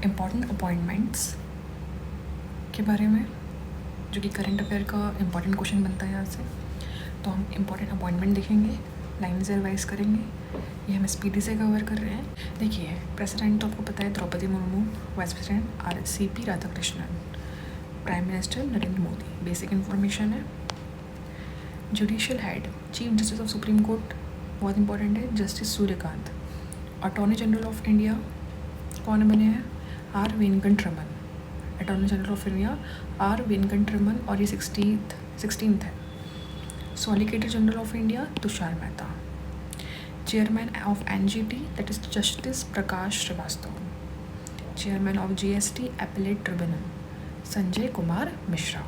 Important appointments के बारे में, जो कि करंट अफेयर का इम्पॉर्टेंट क्वेश्चन बनता है यहाँ से। तो हम इम्पॉर्टेंट अपॉइंटमेंट देखेंगे, लाइन से रिवाइज करेंगे। ये हम स्पीडी से कवर कर रहे हैं। देखिए, प्रेसिडेंट तो आपको पता है Droupadi Murmu, vice president CP Radhakrishnan, prime minister Narendra Modi. Basic information है। Judicial head, chief justice of supreme court, बहुत इंपॉर्टेंट है, justice Suryakant. Attorney general of India कौन बने हैं? R Venkataraman. Attorney general of India R Venkataraman, और ये 16th है। Solicitor general of India Tushar Mehta. Chairman of NGT that is justice Prakash Shrivastava. Chairman of GST appellate tribunal Sanjay Kumar Mishra.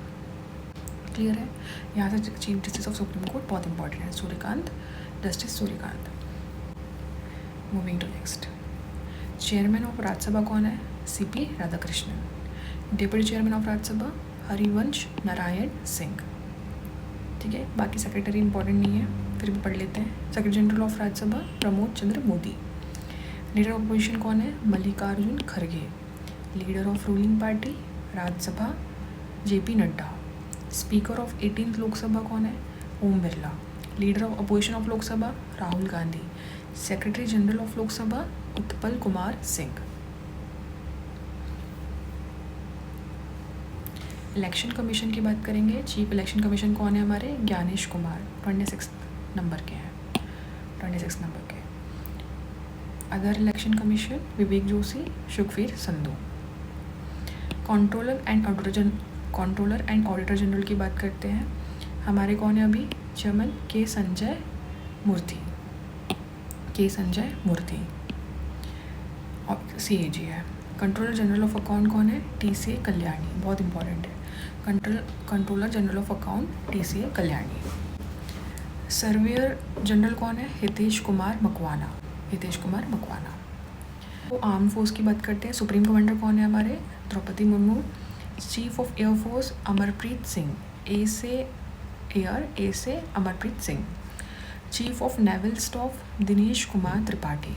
Clear है? यहाँ से chief justice of supreme court बहुत इंपॉर्टेंट है, Suryakant, justice Suryakant. Moving to next, chairman of Rajya Sabha कौन है? CP Radhakrishnan. Deputy chairman of Rajya Sabha Harivansh Narayan Singh. ठीक है, बाकी सेक्रेटरी इंपॉर्टेंट नहीं है, फिर भी पढ़ लेते हैं। Secretary general of Rajya Sabha Pramod Chandra Modi. Leader of opposition कौन है? मल्लिकार्जुन खड़गे। Leader of ruling party Rajya Sabha JP Nadda. Speaker of 18th Lok Sabha कौन है? Om Birla. Leader of opposition of Lok Sabha Rahul Gandhi. Secretary general of Lok Sabha Utpal Kumar Singh. Election commission की बात करेंगे। चीफ इलेक्शन कमीशन कौन है हमारे? ज्ञानेश कुमार, 26 नंबर के हैं, 26 नंबर के। Other election commission Vivek Joshi, Sukhbir Sandhu. Controller and auditor general की बात करते हैं। हमारे कौन है अभी? चमन के संजय मूर्ति और CAG है। कंट्रोलर जनरल ऑफ अकाउंट कौन है? TCA कल्याणी, बहुत इंपॉर्टेंट है। Controller general of account TCA Kalyani. Surveyor general कौन है? हितेश कुमार मकवाना। तो आर्म फोर्स की बात करते हैं। सुप्रीम कमांडर कौन है हमारे? Draupadi Murmu. Chief of air force Amarpreet Singh, A से Amarpreet Singh. Chief of naval staff Dinesh Kumar Tripathi.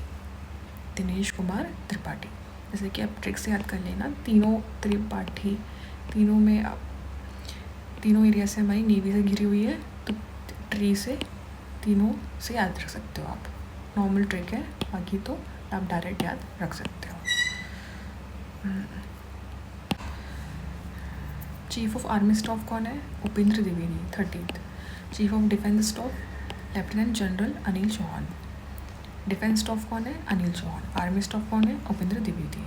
जैसे कि आप ट्रिक से याद कर लेना, तीनों त्रिपाठी, तीनों एरिया से हमारी नेवी से घिरी हुई है, तो तीनों से याद रख सकते हो आप। नॉर्मल ट्रिक है, बाकी तो आप डायरेक्ट याद रख सकते हो। चीफ ऑफ आर्मी स्टाफ कौन है? Upendra Dwivedi, 13th। Chief of defence staff lieutenant general Anil Chauhan. Defence staff कौन है? अनिल चौहान। आर्मी स्टाफ कौन है? Upendra Dwivedi.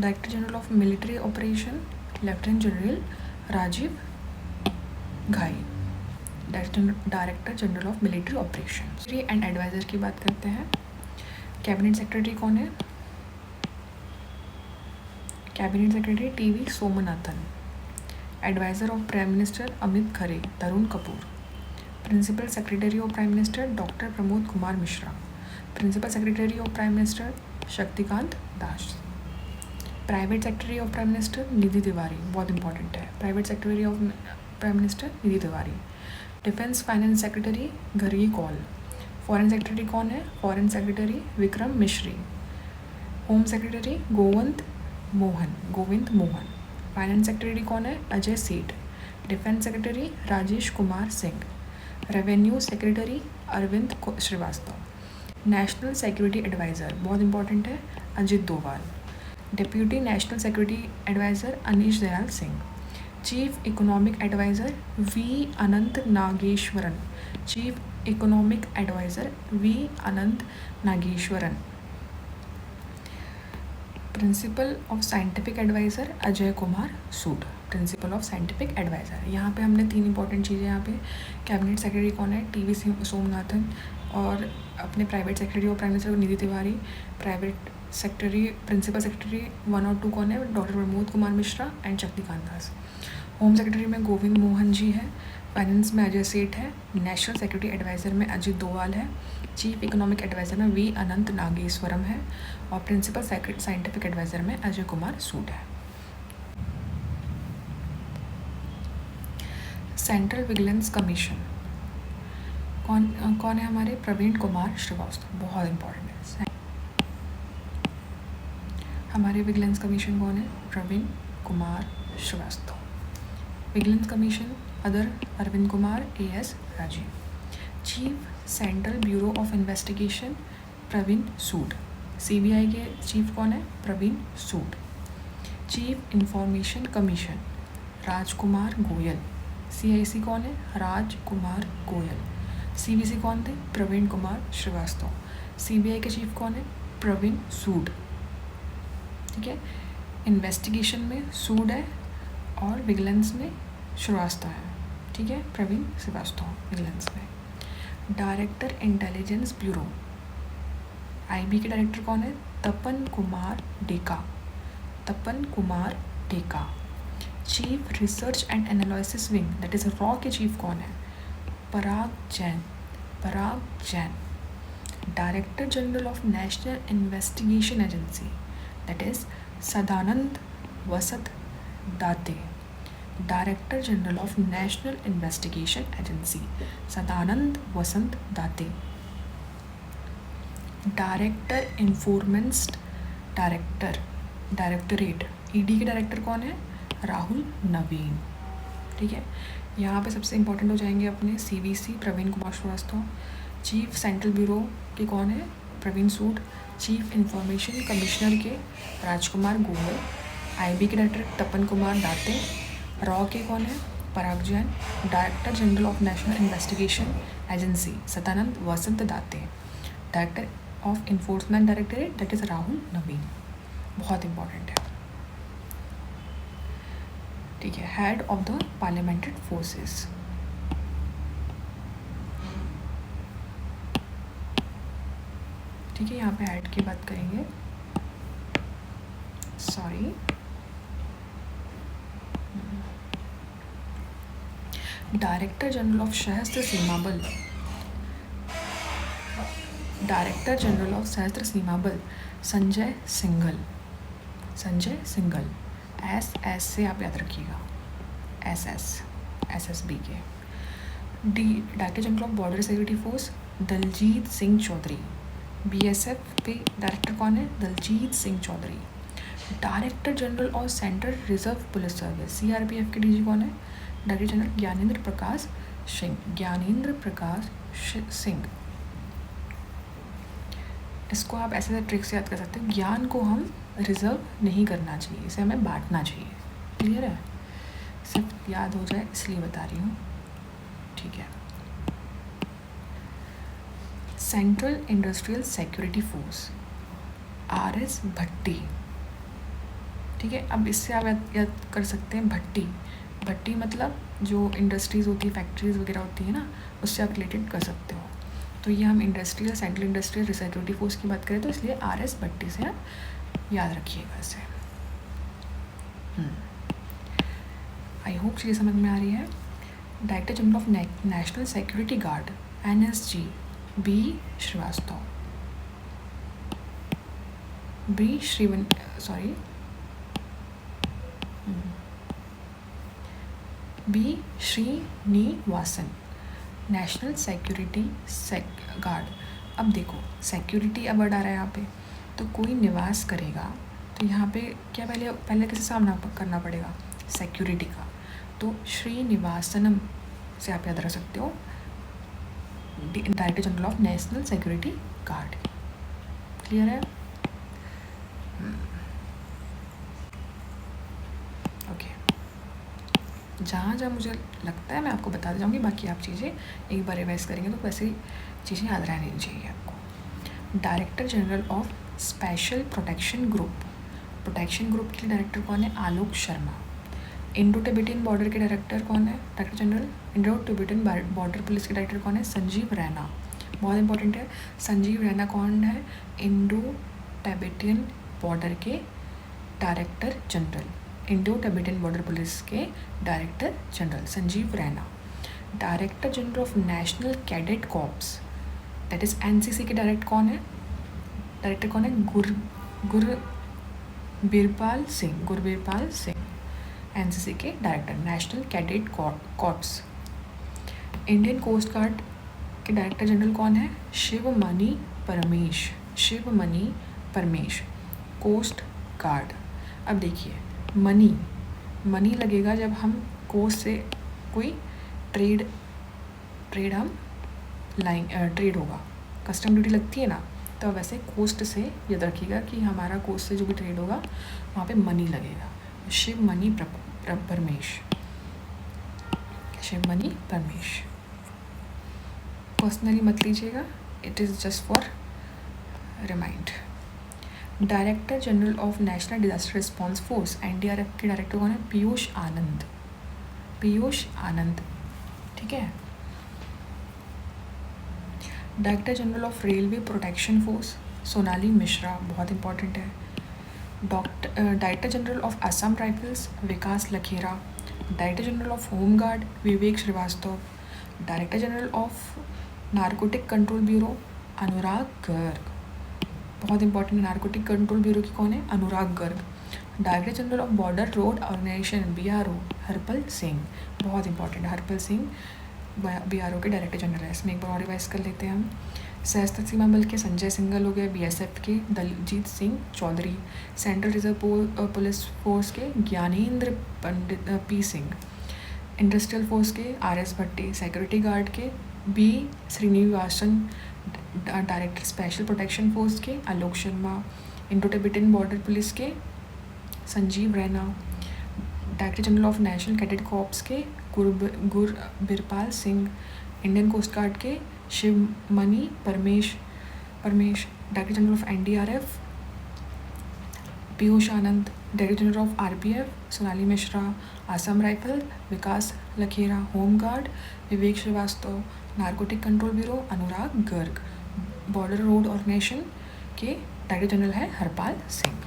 Director general of military operation lieutenant general Rajiv Ghai. Director general of military operation and adviser की बात करते हैं। कैबिनेट सेक्रेटरी कौन है? Cabinet secretary TV Somanathan. Adviser of prime minister Amit Khare Tarun Kapoor. Principal secretary of prime minister doctor Pramod Kumar Mishra. Principal secretary of prime minister Shaktikanta Das. Private secretary of prime minister Nidhi Tiwari, बहुत important है। Private secretary of prime minister Nidhi Tiwari. Defence finance secretary Gargi Kaul. Foreign secretary कौन है? Foreign secretary Vikram Misri. Home secretary Govind Mohan. Finance secretary कौन है? Ajay Seth. Defence secretary Rajesh Kumar Singh. Revenue secretary Arvind Shrivastava. National security adviser, बहुत important है, Ajit Doval. Deputy national security adviser Anish Dayal Singh. Chief economic adviser V Anantha Nageswaran. Principal of scientific adviser Ajay Kumar Sood. यहाँ पे हमने 3 important चीज़ें यहाँ पे। कैबिनेट सेक्रेटरी कौन है? TV सोमनाथन। और अपने प्राइवेट सेक्रेटरी और prime minister Nidhi Tiwari. Principal secretary 1 और 2 कौन है? Doctor Pramod Kumar Mishra and Shaktikanta Das. Home secretary में गोविंद मोहन जी है। फाइनेंस में अजय सेठ है। नेशनल सिक्योरिटी एडवाइज़र में अजित डोभाल है। चीफ इकोनॉमिक एडवाइज़र में V अनंत नागेश्वरम है। और प्रिंसिपल साइंटिफिक एडवाइज़र में अजय कुमार सूद है। सेंट्रल विजिलेंस कमीशन कौन है हमारे? प्रवीण कुमार श्रीवास्तव, बहुत इंपॉर्टेंट है। हमारे विजिलेंस कमीशन कौन है? Praveen Kumar Srivastava. Vigilance commission other Arvind Kumar, AS Rajeev. Chief central bureau of investigation Praveen Sood. CBI के चीफ कौन है? Praveen Sood. Chief information commission Rajkumar Goyal. CIC कौन है? राजकुमार गोयल। CBC कौन थे? प्रवीण कुमार श्रीवास्तव। CBI के चीफ कौन है? प्रवीण सूद। ठीक है, इन्वेस्टिगेशन में सूद है और विजिलेंस में श्रीवास्तव है। ठीक है, प्रवीण श्रीवास्तव विजिलेंस में। डायरेक्टर इंटेलिजेंस ब्यूरो IB के डायरेक्टर कौन है? Tapan Kumar Deka. Tapan Kumar Deka. Chief research and analysis wing that is रॉ के चीफ कौन है? Parag Jain. Parag Jain. Director general of national investigation agency that is Sadanand Vasant Date. Director general of national investigation agency Sadanand Vasant Date. Director enforcement directorate ED के director कौन है? राहुल नवीन। ठीक है, यहाँ पे सबसे इम्पोर्टेंट हो जाएंगे अपने CBC Praveen Kumar Shrivastava. Chief central bureau के कौन है? Praveen Sood. Chief information commissioner के राजकुमार गोयल। IB के डायरेक्टर तपन कुमार दाते। रॉ के कौन है? Parag Jain. Director general of national investigation agency Sadanand Vasant Date. Director of enforcement directorate that is Rahul Naveen. बहुत इंपॉर्टेंट है। ठीक है, head of the paramilitary forces ठीक है, यहाँ पे हेड की बात करेंगे। सॉरी, डायरेक्टर जनरल ऑफ सशस्त्र सीमा बल। डायरेक्टर जनरल ऑफ सशस्त्र सीमा बल संजय सिंघल। संजय सिंघल। SS से आप याद रखिएगा, SSB के। Director general of border security force Daljit Singh Chaudhary. BSF पे डायरेक्टर कौन है? Daljit Singh Chaudhary. Director general of central reserve police service CRPF के DG कौन है? Director general Gyanendra Prakash Singh. ज्ञानेंद्र प्रकाश सिंह। इसको आप ऐसे ट्रिक से याद कर सकते हैं। ज्ञान को हम रिजर्व नहीं करना चाहिए, इसे हमें बांटना चाहिए। क्लियर है? सिर्फ याद हो जाए इसलिए बता रही हूँ। ठीक है, central industrial security force RS भट्टी। ठीक है, अब इससे आप याद कर सकते हैं भट्टी। भट्टी मतलब जो इंडस्ट्रीज़ होती है, फैक्ट्रीज वगैरह होती है ना, उससे आप रिलेटेड कर सकते हो। तो ये हम industrial central industrial security force की बात करें तो इसलिए RS भट्टी से आप याद रखिएगा इसे। आई होप चीज़ें समझ में आ रही है। Director general of national security guard NSG B Srivastava. B Srinivasan. National security guard. अब देखो सिक्योरिटी अब वर्ड आ रहा है यहाँ पे, तो कोई निवास करेगा तो यहाँ पे क्या पहले किसे सामना करना पड़ेगा? सिक्योरिटी का। तो श्रीनिवासनम से आप याद रख सकते हो director general of national security guard. Clear है? ओके, जहाँ जहाँ मुझे लगता है मैं आपको बता जाऊँगी, बाकी आप चीज़ें एक बार रिवाइज करेंगे तो वैसे ही चीज़ें याद रहनी चाहिए आपको। Director general of special protection group. Protection group के डायरेक्टर कौन है? आलोक शर्मा। इंडो टिबेटियन बॉर्डर के डायरेक्टर कौन है? Director general Indo Tibetan border police के डायरेक्टर कौन है? संजीव रैना। बहुत इंपॉर्टेंट है। संजीव रैना कौन है? इंडो टिबेटियन बॉर्डर के director general. Indo Tibetan border police के director general Sanjeev Raina. Director general of national cadet corps that is NCC के डायरेक्टर कौन है? गुरबीरपाल सिंह। NCC के director, national cadet corps. Indian coast guard के डायरेक्टर जनरल कौन है? Sivamani Paramesh. Coast guard. अब देखिए मनी लगेगा जब हम कोस्ट से कोई ट्रेड हम ट्रेड होगा, कस्टम ड्यूटी लगती है ना, तो वैसे कोस्ट से याद रखिएगा कि हमारा कोस्ट से जो भी ट्रेड होगा वहाँ पे मनी लगेगा। शिव मनी परमेश, शिव मनी परमेश। पर्सनली मत लीजिएगा, it is just for remind. Director general of national disaster response force, NDRF के डायरेक्टर कौन है? पीयूष आनंद, ठीक है। Director general of railway protection force, Sonali Mishra, बहुत इंपॉर्टेंट है। Director general of Assam rifles, Vikas Lakhera. Director general of home guard, Vivek Srivastava. Director general of narcotic control bureau, Anurag Garg, बहुत important. Narcotic control bureau की कौन है? Anurag Garg. Director general of border road organisation, BRO, Harpal Singh, बहुत important. Harpal Singh BRO के director general है। इसमें एक बार और रिवाइज कर लेते हैं हम। सशस्त्र सीमा बल के संजय सिंघल हो गए, BSF के Daljeet Singh Chaudhary. Central reserve police force के Gyanendra Pandit P Singh. Industrial force के RS भट्टी। सिक्योरिटी गार्ड के B Srinivasan. Director special protection force के Alok Sharma. Indo Tibetan border police के Sanjeev Raina. Director general of national cadet corps के Gurbirpal Singh. Indian coast guard के Shivmani Paramesh. Director general of NDRF Piyush Anand. Director general of RPF Sonali Mishra. Assam rifle Vikas Lakhera. Home guard Vivek Srivastava. Narcotic control bureau Anurag Garg. Border road organisation के director general है Harpal Singh.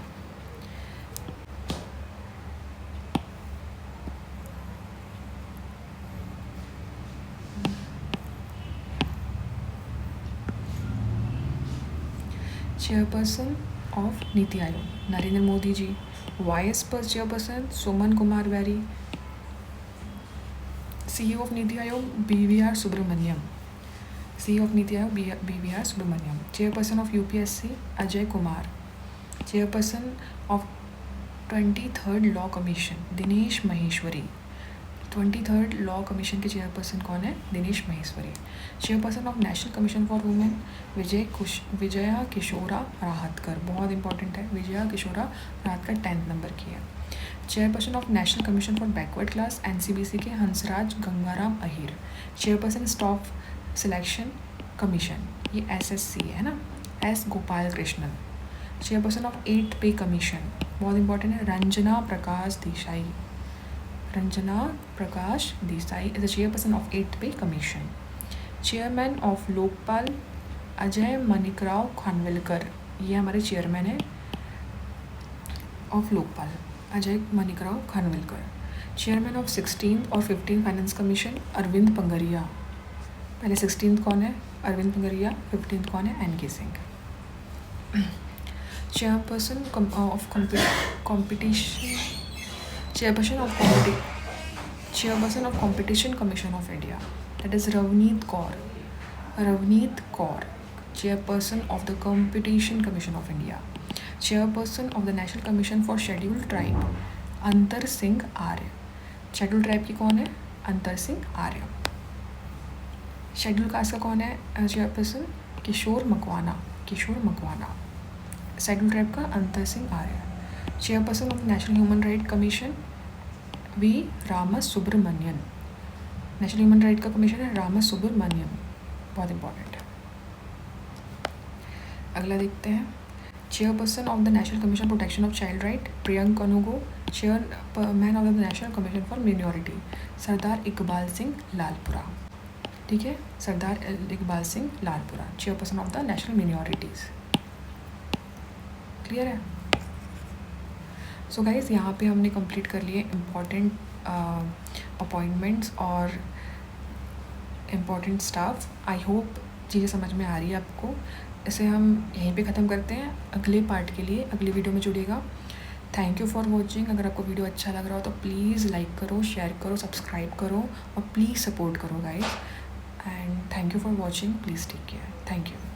Chairperson of Niti Aayog Narendra Modi ji. Vice chairperson Suman Kumar Bery. CEO of Niti Aayog BVR Subrahmanyam. CEO of Niti Aayog BVR Subrahmanyam. Chairperson of UPSC Ajay Kumar. Chairperson of 23rd law commission Dinesh Maheshwari. 23rd law commission के chairperson कौन है? Dinesh Maheshwari. Chairperson of national commission for women Vijaya किशोरा Rahatkar, बहुत important है। Vijaya किशोरा Rahatkar 10th number की है। Chairperson of national commission for backward class NCBC के Hansraj Gangaram Ahir. Chairperson staff selection commission, ये SSC है ना, S Gopal Krishnan. Chairperson of 8th pay commission, बहुत इंपॉर्टेंट है, Ranjana Prakash Desai is the chairperson of 8th pay commission. Chairman of Lokpal Ajay Manikrao Khanwilkar, ये हमारे चेयरमैन है of Lokpal Ajay Manikrao Khanwilkar. Chairman of 16th और 15th फाइनेंस कमीशन अरविंद पंगरिया। पहले 16th कौन है? अरविंद पंगरिया। 15th कौन है? NK Singh. Chairperson of competition commission of India, that is Ravneet Kaur, Chairperson of the Competition Commission of India. Chairperson of the National Commission for Scheduled Tribe, अंतर सिंह आर्य। Schedule tribe की कौन है? अंतर सिंह आर्य। शेड्यूल कास्ट का कौन है chairperson? Kishore Makwana. Schedule tribe का Antar Singh Arya. Chairperson of national human right commission V Ramasubramanian. National human right का कमीशन है रामसुब्रमण्यम, बहुत इंपॉर्टेंट है। अगला देखते हैं। Chairperson of the national commission protection of child right Priyank Kanoongo. Chairman of the national commission for minority Sardar Iqbal Singh Lalpura, ठीक है, Sardar Iqbal Singh Lalpura, chairperson of the national minorities. Clear है? सो गाइज, यहाँ पे हमने कंप्लीट कर लिए इम्पॉर्टेंट अपॉइंटमेंट्स और इम्पॉर्टेंट स्टाफ। आई होप चीज़ें समझ में आ रही है आपको। इसे हम यहीं पे ख़त्म करते हैं। अगले पार्ट के लिए अगली वीडियो में जुड़ेगा। Thank you for watching. अगर आपको वीडियो अच्छा लग रहा हो तो प्लीज़ लाइक करो, शेयर करो, सब्सक्राइब करो और प्लीज़ सपोर्ट करो guys. And thank you for watching. Please take care. Thank you.